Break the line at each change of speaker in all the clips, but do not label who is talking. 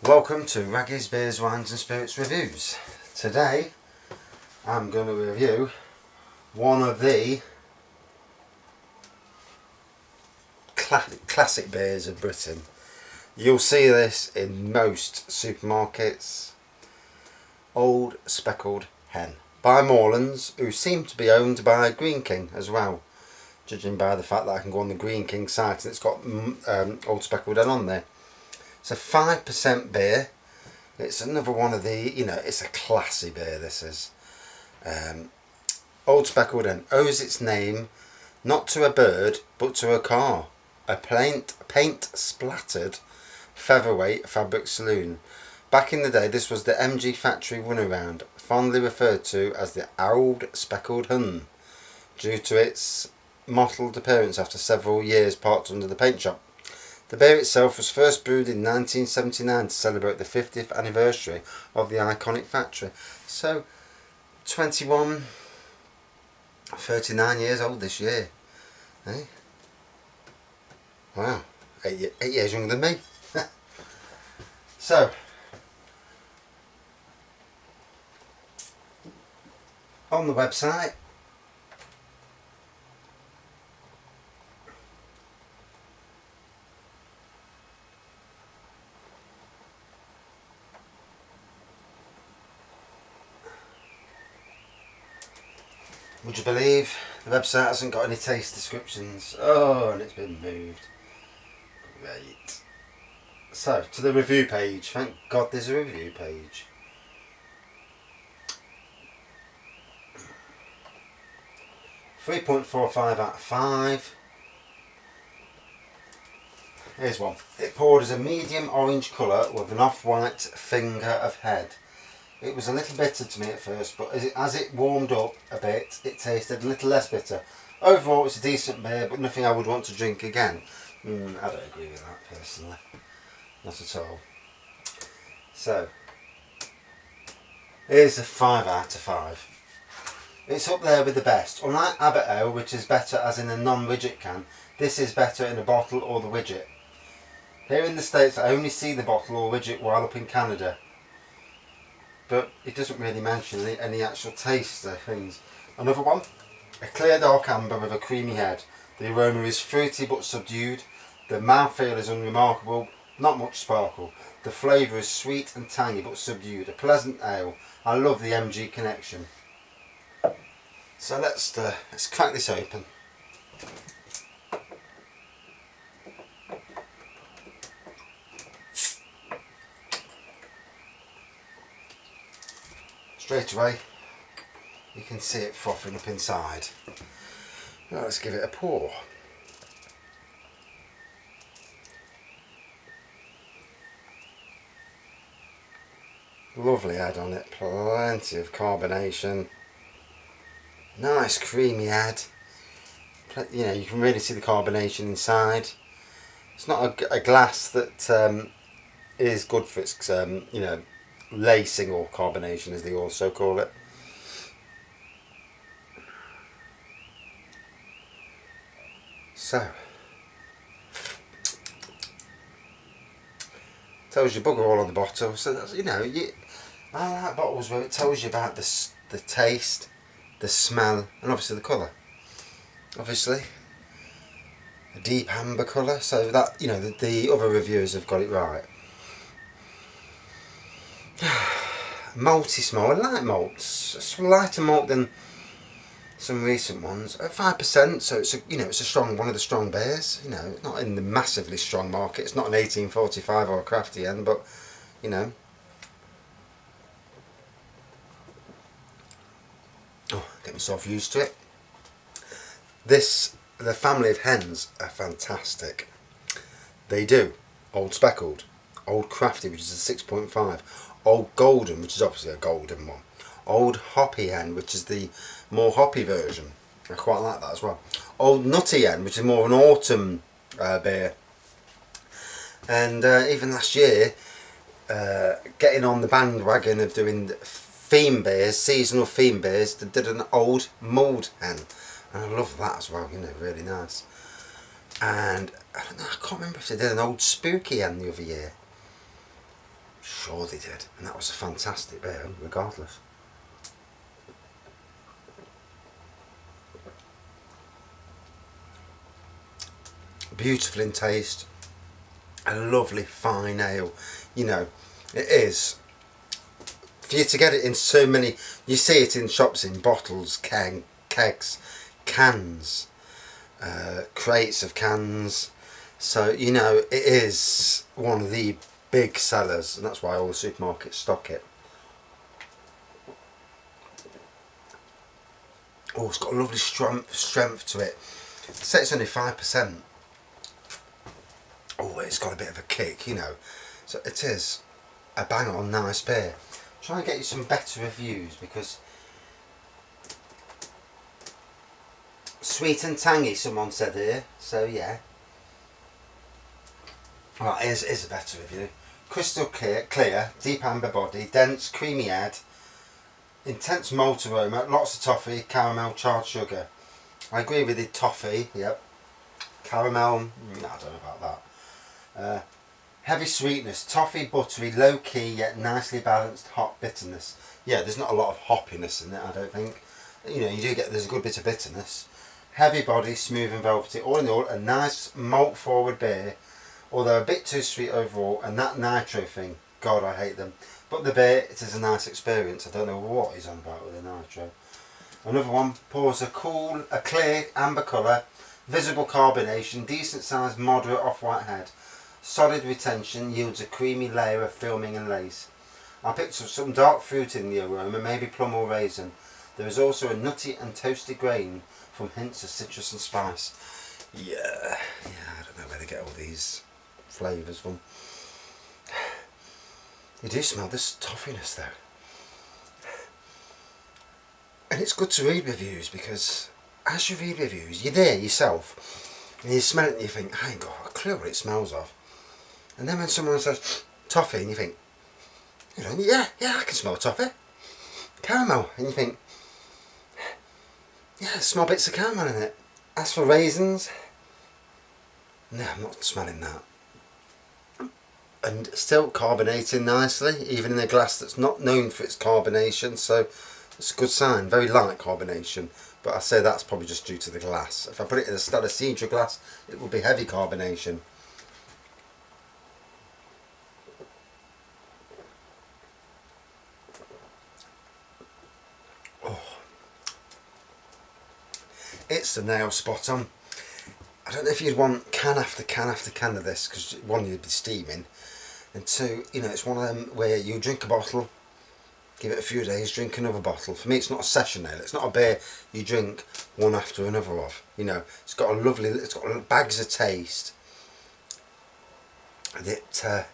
Welcome to Raggy's Beers, Wines and Spirits Reviews. Today I'm going to review one of the classic beers of Britain. You'll see this in most supermarkets. Old Speckled Hen by Morlands, who seem to be owned by Greene as well, judging by the fact that I can go on the Greene site and it's got Old Speckled Hen on there. It's a 5% beer. It's another one of the, it's a classy beer, this is. Old Speckled Hen owes its name not to a bird, but to a car. A paint splattered featherweight fabric saloon. Back in the day, this was the MG factory runaround, fondly referred to as the Old Speckled Hen, due to its mottled appearance after several years parked under the paint shop. The beer itself was first brewed in 1979 to celebrate the 50th anniversary of the iconic factory. So, 39 years old this year. Eh? Wow, 8 years younger than me. So, on the website, would you believe the website hasn't got any taste descriptions? Oh, and it's been moved. Great. So, to the review page. Thank God there's a review page. .45 out of 5. Here's one. It poured as a medium orange colour with an off-white finger of head. It was a little bitter to me at first, but as it warmed up a bit, it tasted a little less bitter. Overall, it's a decent beer, but nothing I would want to drink again. I don't agree with that personally. Not at all. So, here's a 5 out of 5. It's up there with the best. Unlike Abbott Ale, which is better as in a non-widget can, this is better in a bottle or the widget. Here in the States, I only see the bottle or widget while up in Canada. But it doesn't really mention any actual taste of things. Another one, a clear dark amber with a creamy head. The aroma is fruity but subdued. The mouthfeel is unremarkable, not much sparkle. The flavour is sweet and tangy but subdued. A pleasant ale. I love the MG connection. So let's crack this open. Straight away, you can see it frothing up inside. Now let's give it a pour. Lovely head on it, plenty of carbonation. Nice creamy head. You can really see the carbonation inside. It's not a glass that is good for its, lacing or carbonation, as they also call it. So, tells you bugger all on the bottle. So that's, I like bottles where it tells you about the taste, the smell, and obviously the colour. Obviously, a deep amber colour. So that the other reviewers have got it right. Malty smell. I like malts. It's a lighter malt than some recent ones. At 5%, so it's a strong one of the strong beers. It's not in the massively strong market. It's not an 1845 or a crafty end, but get myself used to it. The family of hens are fantastic. They do. Old Speckled, Old Crafty, which is a 6.5, Old Golden, which is obviously a golden one, Old Hoppy Hen, which is the more hoppy version. I quite like that as well. Old Nutty Hen, which is more of an autumn beer. And even last year, getting on the bandwagon of doing theme beers, seasonal theme beers, they did an Old Mulled Hen. And I love that as well, really nice. And I can't remember if they did an Old Spooky Hen the other year. sure they did, and that was a fantastic beer, regardless. Beautiful in taste, a lovely fine ale. You know, it is. For you to get it in so many, you see it in shops in bottles, kegs, cans, crates of cans. So, you know, it is one of the big sellers, and that's why all the supermarkets stock it. Oh, it's got a lovely strength to it. I'd say it's only 5%. Oh, it's got a bit of a kick, you know. So it is a bang on nice beer. Try and get you some better reviews, because sweet and tangy, someone said here. So yeah. Right, here's a better review. Crystal clear, deep amber body, dense, creamy head, intense malt aroma, lots of toffee, caramel, charred sugar. I agree with the toffee, yep. Caramel, I don't know about that. Heavy sweetness, toffee, buttery, low key yet nicely balanced hop bitterness. Yeah, there's not a lot of hoppiness in it, I don't think. You know, you do get, there's a good bit of bitterness. Heavy body, smooth and velvety. All in all, a nice malt forward beer, although a bit too sweet overall. And that nitro thing, God, I hate them. But the beer, it is a nice experience. I don't know what he's on about with the nitro. Another one, pours a clear amber colour, visible carbonation, decent sized moderate off-white head. Solid retention, yields a creamy layer of filming and lace. I picked up some dark fruit in the aroma, maybe plum or raisin. There is also a nutty and toasty grain from hints of citrus and spice. Yeah, I don't know where they get all these flavours from. You do smell this toffiness though. And it's good to read reviews, because as you read reviews, you're there yourself and you smell it and you think, I ain't got a clue what it smells of. And then when someone says toffee, and you think, you know, yeah, I can smell toffee. Caramel, and you think, yeah, small bits of caramel in it. As for raisins, no, I'm not smelling that. And still carbonating nicely, even in a glass that's not known for its carbonation, so it's a good sign. Very light carbonation, but I say that's probably just due to the glass. If I put it in a Stella Cedra glass, it will be heavy carbonation. It's the nail spot on. I don't know if you'd want can after can after can of this, because one, you'd be steaming, and two, you know, it's one of them where you drink a bottle, give it a few days, drink another bottle. For me, it's not a session ale. It's not a beer you drink one after another of. You know, it's got bags of taste that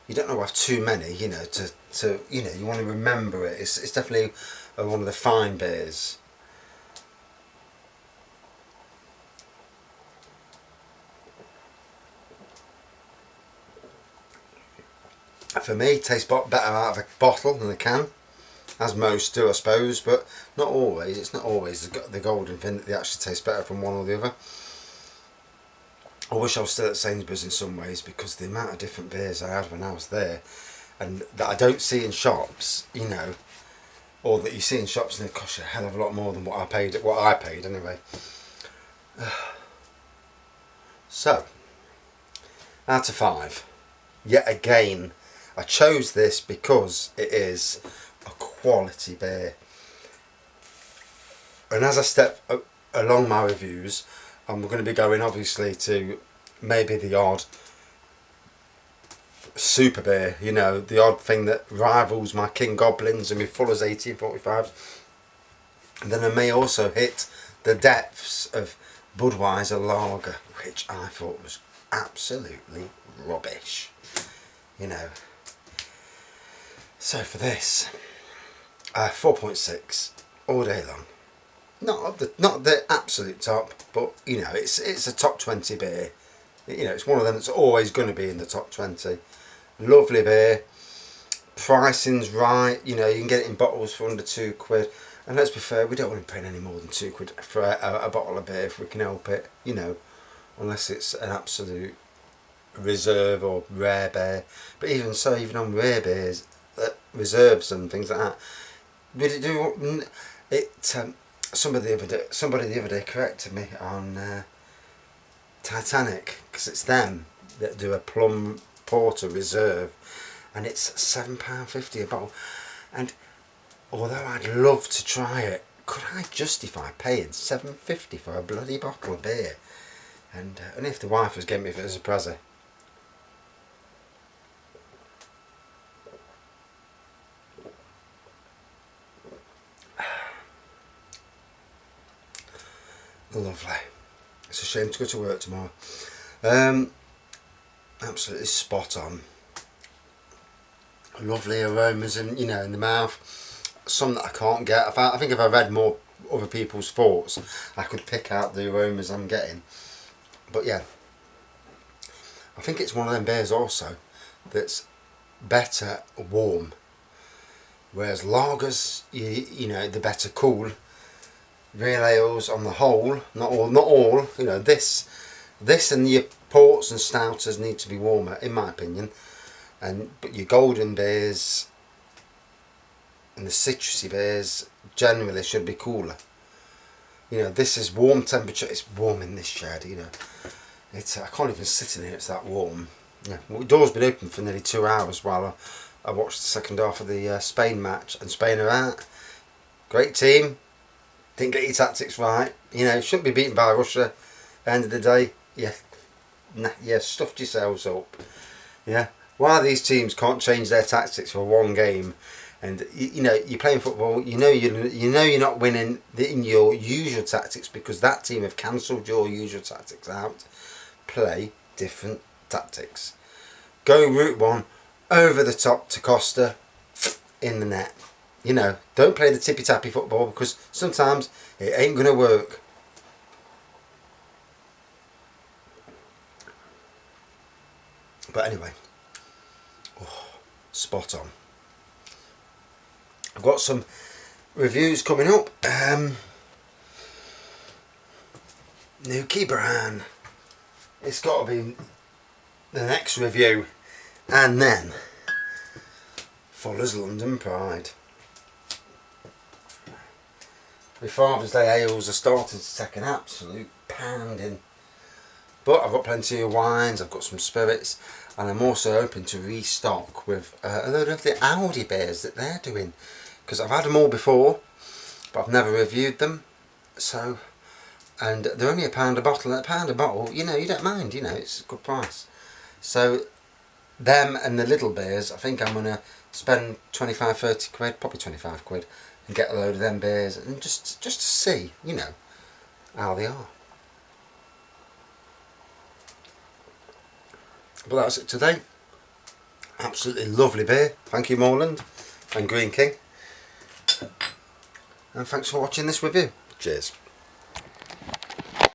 you don't know have too many. You know, to you know, you want to remember it. It's definitely one of the fine beers. For me, it tastes better out of a bottle than a can, as most do, I suppose, but not always. It's not always the golden thing that they actually taste better from one or the other. I wish I was still at Sainsbury's in some ways, because the amount of different beers I had when I was there, and that I don't see in shops, you know, or that you see in shops, and it costs you a hell of a lot more than what I paid anyway. So, out of 5, yet again, I chose this because it is a quality beer. And as I step along my reviews, I'm going to be going obviously to maybe the odd super beer, you know, the odd thing that rivals my King Goblins and my Fuller's 1845s. And then I may also hit the depths of Budweiser Lager, which I thought was absolutely rubbish, you know. So for this, 4.6 all day long. Not the absolute top, but you know, it's a top 20 beer. You know, it's one of them that's always going to be in the top 20. Lovely beer. Pricing's right. You know, you can get it in bottles for under £2. And let's be fair, we don't want to pay any more than £2 for a bottle of beer if we can help it. You know, unless it's an absolute reserve or rare beer. But even so, even on rare beers, reserves and things like that, would it do it? Somebody the other day corrected me on Titanic, because it's them that do a plum porter reserve, and it's £7.50 a bottle. And although I'd love to try it, could I justify paying £7.50 for a bloody bottle of beer? And only if the wife was getting me for it as a present. Lovely. It's a shame to go to work tomorrow. Absolutely spot on. Lovely aromas in the mouth. Some that I can't get. I think if I read more other people's thoughts, I could pick out the aromas I'm getting. But yeah, I think it's one of them beers also that's better warm. Whereas lagers, they're better cool. Real ales on the whole, not all. This and your ports and stouters need to be warmer, in my opinion. But your golden beers and the citrusy beers generally should be cooler. This is warm temperature. It's warm in this shed. It's I can't even sit in here. It's that warm. Yeah, the door's been open for nearly 2 hours while I watched the second half of the Spain match, and Spain are out. Great team. Didn't get your tactics right. Shouldn't be beaten by Russia. End of the day, stuffed yourselves up. Yeah. Why these teams can't change their tactics for one game, and you're playing football. You're not winning in your usual tactics because that team have cancelled your usual tactics out. Play different tactics. Go route one, over the top to Costa, in the net. Don't play the tippy-tappy football because sometimes it ain't going to work. But anyway, spot on. I've got some reviews coming up. Nuki Brand. It's got to be the next review. And then Fuller's London Pride. My Father's Day ales are starting to take an absolute pounding. But I've got plenty of wines, I've got some spirits, and I'm also hoping to restock with a load of the Audi beers that they're doing. Because I've had them all before, but I've never reviewed them. And they're only £1 a bottle, and £1 a bottle, you don't mind, it's a good price. So, them and the little beers, I think I'm going to spend 25-30 quid, probably 25 quid, and get a load of them beers, and just to see, how they are. But that's it today. Absolutely lovely beer. Thank you, Morlands and Greene King. And thanks for watching this review. Cheers.